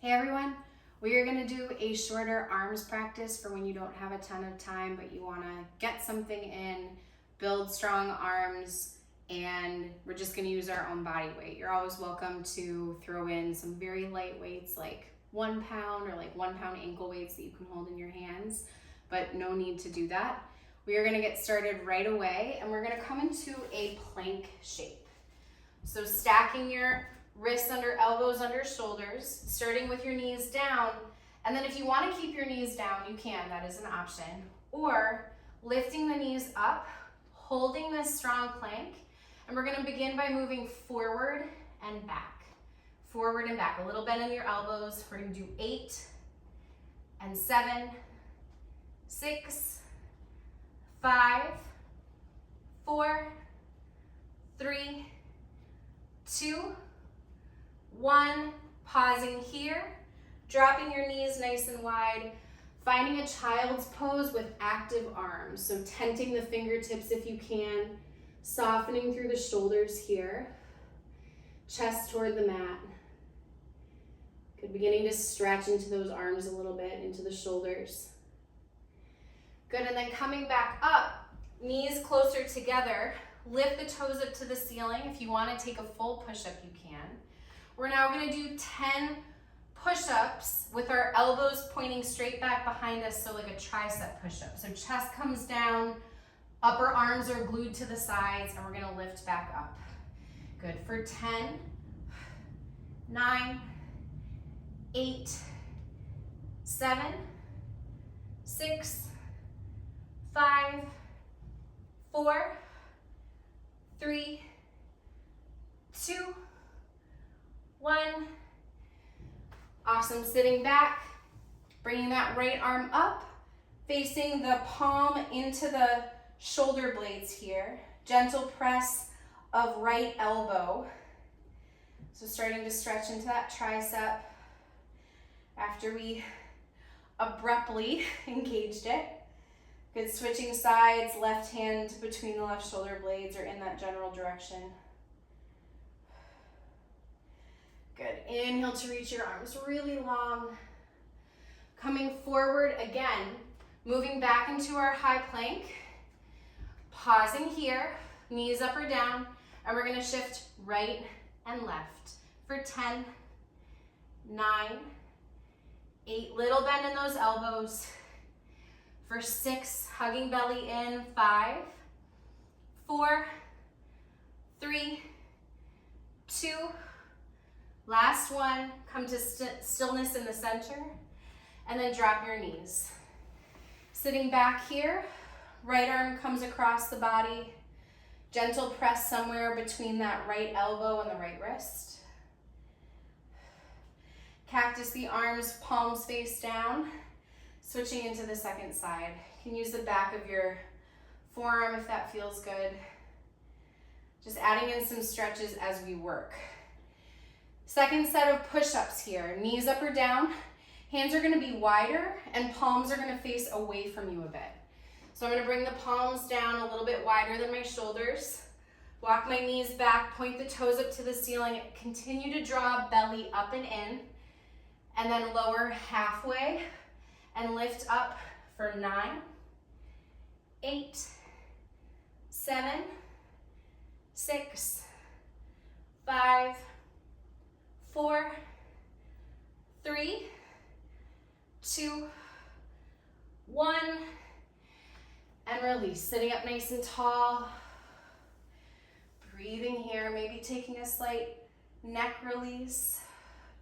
Hey everyone, we are going to do a shorter arms practice for when you don't have a ton of time but you want to get something in, build strong arms, and we're just going to use our own body weight. You're always welcome to throw in some very light weights like 1 pound or like 1 pound ankle weights that you can hold in your hands, but no need to do that. We are going to get started right away and we're going to come into a plank shape. So stacking your wrists under elbows under shoulders, starting with your knees down, and then if you want to keep your knees down, you can, that is an option, or lifting the knees up, holding this strong plank, and we're going to begin by moving forward and back. Forward and back, a little bend in your elbows. We're going to do 8 and 7, 6, 5, 4, 3, 2, 1, pausing here, dropping your knees nice and wide, finding a child's pose with active arms. So tenting the fingertips if you can, softening through the shoulders here, chest toward the mat. Good, beginning to stretch into those arms a little bit, into the shoulders. Good, and then coming back up, knees closer together, lift the toes up to the ceiling. If you want to take a full push-up, you can. We're now going to do 10 push-ups with our elbows pointing straight back behind us, so like a tricep push-up. So chest comes down, upper arms are glued to the sides, and we're going to lift back up. Good, for 10, 9, 8, 7, 6, 5, 4, 3, 2, 1. Awesome, sitting back, bringing that right arm up, facing the palm into the shoulder blades here. Gentle press of right elbow. So starting to stretch into that tricep after we abruptly engaged it. Good, switching sides, left hand between the left shoulder blades or in that general direction. Good, inhale to reach your arms really long. Coming forward again, moving back into our high plank. Pausing here, knees up or down, and we're gonna shift right and left for 10, 9, 8, little bend in those elbows. For 6, hugging belly in, 5, 4, 3, 2, last one, come to stillness in the center, and then drop your knees. Sitting back here, right arm comes across the body, gentle press somewhere between that right elbow and the right wrist. Cactus the arms, palms face down. Switching into the second side. You can use the back of your forearm if that feels good. Just adding in some stretches as we work. Second set of push-ups here. Knees up or down. Hands are going to be wider and palms are going to face away from you a bit. So I'm going to bring the palms down a little bit wider than my shoulders. Walk my knees back, point the toes up to the ceiling. Continue to draw belly up and in. And then lower halfway. And lift up for 9, 8, 7, 6, 5, 4, 3, 2, 1, and release. Sitting up nice and tall. Breathing here, maybe taking a slight neck release.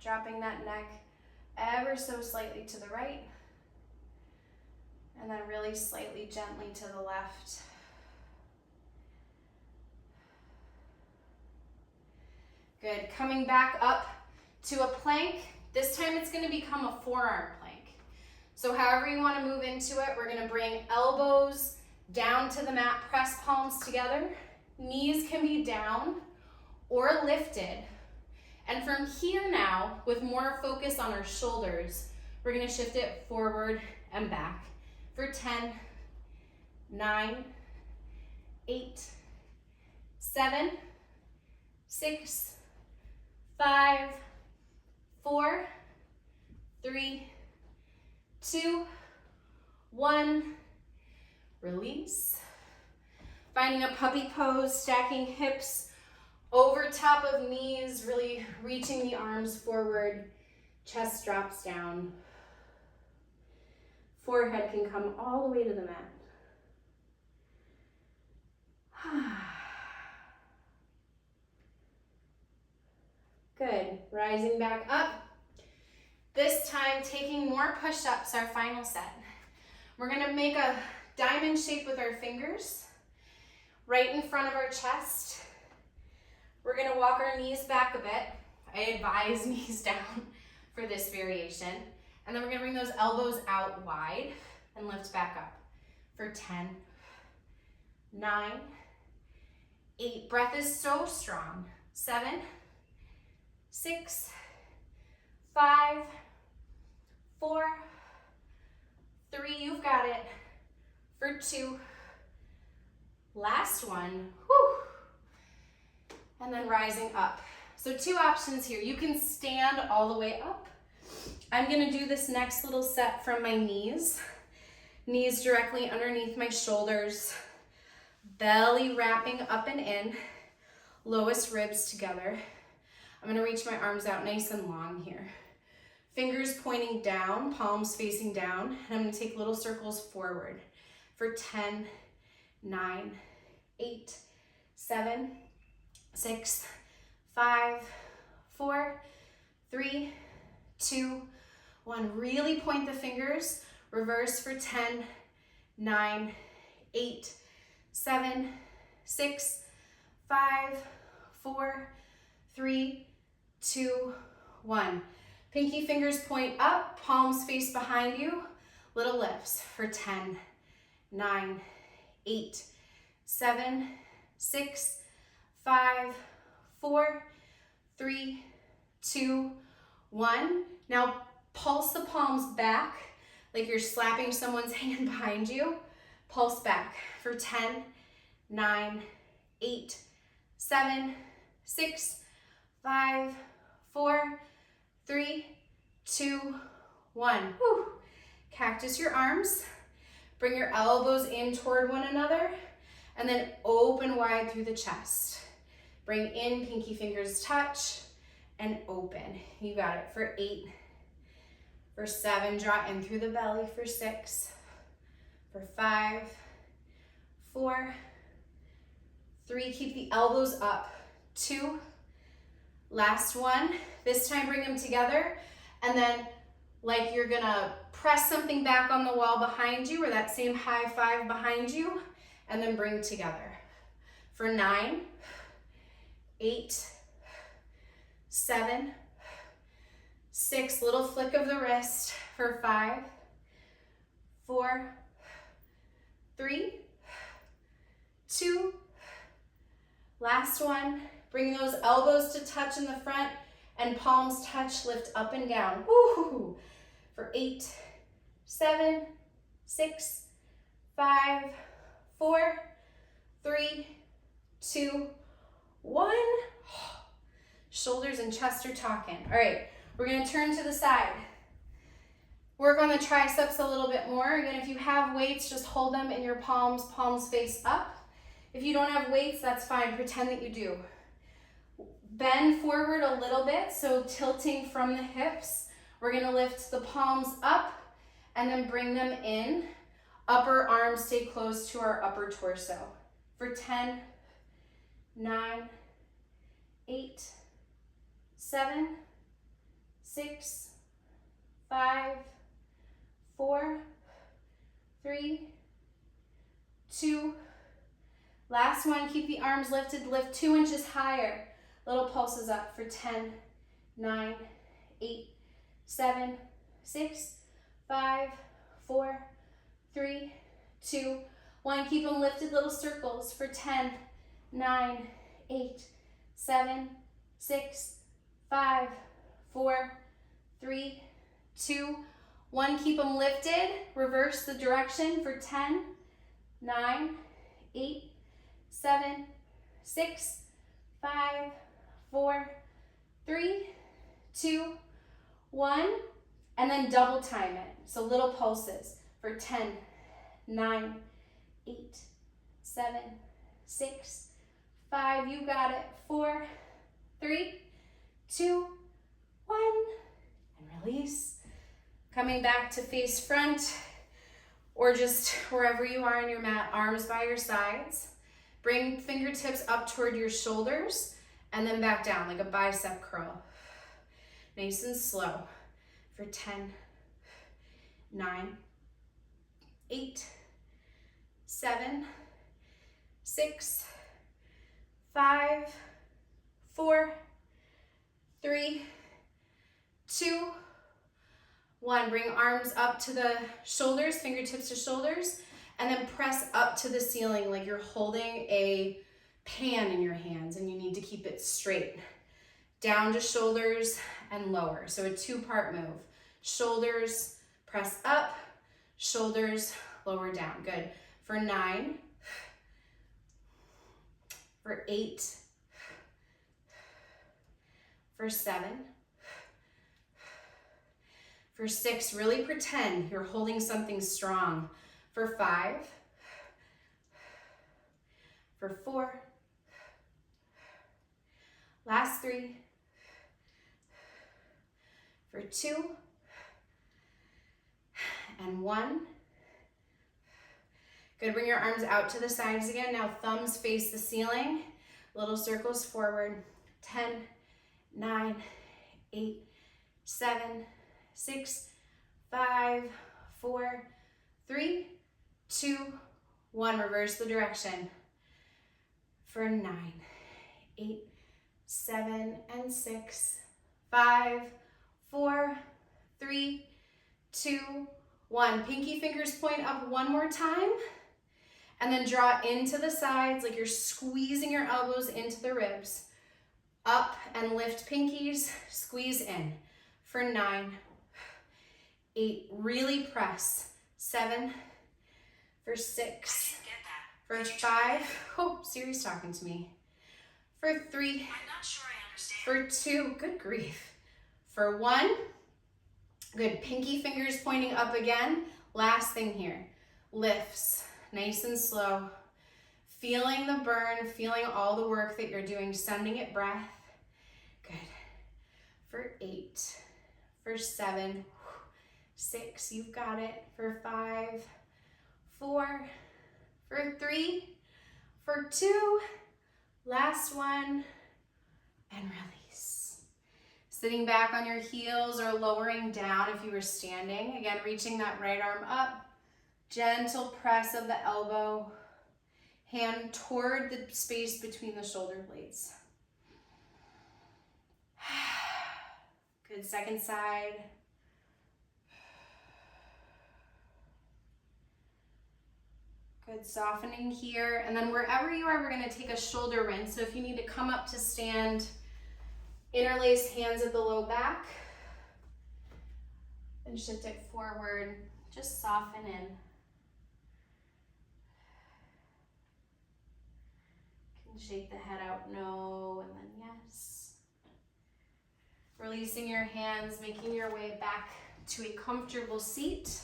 Dropping that neck ever so slightly to the right. And then really slightly gently to the left. Good, coming back up to a plank. This time it's going to become a forearm plank. So however you want to move into it, we're going to bring elbows down to the mat, press palms together. Knees can be down or lifted. And from here now, with more focus on our shoulders, we're going to shift it forward and back. For 10, 9, 8, 7, 6, 5, 4, 3, 2, 1. Release. Finding a puppy pose, stacking hips over top of knees, really reaching the arms forward. Chest drops down. Forehead can come all the way to the mat. Good. Rising back up. This time taking more push-ups, our final set. We're gonna make a diamond shape with our fingers right in front of our chest. We're gonna walk our knees back a bit. I advise knees down for this variation. And then we're gonna bring those elbows out wide and lift back up for 10, 9, 8. Breath is so strong. 7, 6, 5, 4, 3, you've got it. For 2, last one, whew. And then rising up. So 2 options here. You can stand all the way up. I'm gonna do this next little set from my knees. Knees directly underneath my shoulders. Belly wrapping up and in. Lowest ribs together. I'm gonna reach my arms out nice and long here. Fingers pointing down, palms facing down. And I'm gonna take little circles forward for 10, 9, 8, 7, 6, 5, 4, 3, 2, 1. Really point the fingers. Reverse for 10, 9, 8, 7, 6, 5, 4, 3, 2, 1. Pinky fingers point up, palms face behind you. Little lifts for 10, 9, 8, 7, 6, 5, 4, 3, 2, 1. Now pulse the palms back like you're slapping someone's hand behind you. Pulse back for 10, 9, 8, 7, 6, 5, 4, 3, 2, 1. Whew. Cactus your arms. Bring your elbows in toward one another and then open wide through the chest. Bring in, pinky fingers touch and open. You got it for 8. For 7, draw in through the belly for 6. For 5, 4, 3, keep the elbows up. 2, last one. This time bring them together and then like you're gonna press something back on the wall behind you or that same high 5 behind you and then bring together. For 9, 8, 7, 6, little flick of the wrist for 5, 4, 3, 2, last one. Bring those elbows to touch in the front and palms touch, lift up and down. Woo! For 8, 7, 6, 5, 4, 3, 2, 1. Shoulders and chest are talking. All right, we're gonna turn to the side. Work on the triceps a little bit more. Again, if you have weights, just hold them in your palms, palms face up. If you don't have weights, that's fine, pretend that you do. Bend forward a little bit, so tilting from the hips. We're gonna lift the palms up and then bring them in. Upper arms stay close to our upper torso. For 10, 9, 8, 7, 6, 5, 4, 3, 2. Last one, keep the arms lifted, lift 2 inches higher. Little pulses up for 10, 9, 8, 7, 6, 5, 4, 3, 2, 1. Keep them lifted, little circles for 10, 9, 8, 7, 6, 5, 4, 3, 2, 1. Keep them lifted. Reverse the direction for 10, 9, 8, 7, 6, 5, 4, 3, 2, 1. And then double time it. So little pulses for 10, 9, 8, 7, 6, 5. You got it. 4, 3, 2, 1. And release. Coming back to face front, or just wherever you are on your mat, arms by your sides. Bring fingertips up toward your shoulders and then back down like a bicep curl. Nice and slow for 10, 9, 8, 7, 6, 5, 4, 3, 2, 1. Bring arms up to the shoulders, fingertips to shoulders, and then press up to the ceiling like you're holding a pan in your hands and you need to keep it straight. Down to shoulders and lower. So a two-part move. Shoulders, press up, shoulders, lower down. Good. For 9, for 8, for 7, for 6, really pretend you're holding something strong. For 5, for 4, last 3, for 2, and 1. Good, bring your arms out to the sides again. Now thumbs face the ceiling, little circles forward. 10, 9, 8, 7, 6, 5, 4, 3, 2, 1. Reverse the direction. For 9, 8, 7, and 6, 5, 4, 3, 2, 1. Pinky fingers point up one more time. And then draw into the sides like you're squeezing your elbows into the ribs. Up and lift pinkies, squeeze in. For 9, 8, really press. 7, for 6, for 5, oh, Siri's talking to me. For 3, I'm not sure I understand. For 2, good grief. For 1, good, pinky fingers pointing up again. Last thing here, lifts, nice and slow. Feeling the burn, feeling all the work that you're doing, sending it breath. Good. For 8, for 7, 6, you've got it. For 5, 4, for 3, for 2, last one, and release. Sitting back on your heels or lowering down if you were standing. Again, reaching that right arm up. Gentle press of the elbow. Hand toward the space between the shoulder blades. Good, second side. Good, softening here. And then wherever you are, we're gonna take a shoulder rinse. So if you need to come up to stand, interlace hands at the low back, and shift it forward, just soften in. Can shake the head out, no, and then yes. Releasing your hands, making your way back to a comfortable seat.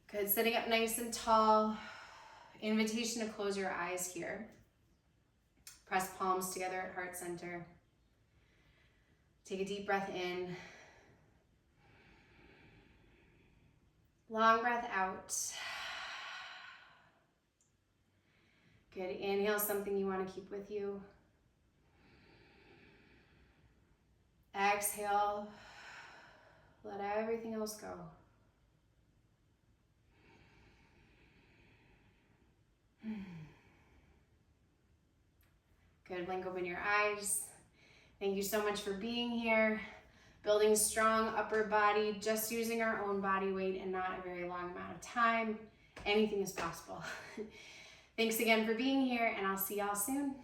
Good, sitting up nice and tall. Invitation to close your eyes here. Press palms together at heart center. Take a deep breath in. Long breath out. Good, inhale something you want to keep with you. Exhale, let everything else go. Good, blink open your eyes. Thank you so much for being here. Building strong upper body, just using our own body weight and not a very long amount of time. Anything is possible. Thanks again for being here, and I'll see y'all soon.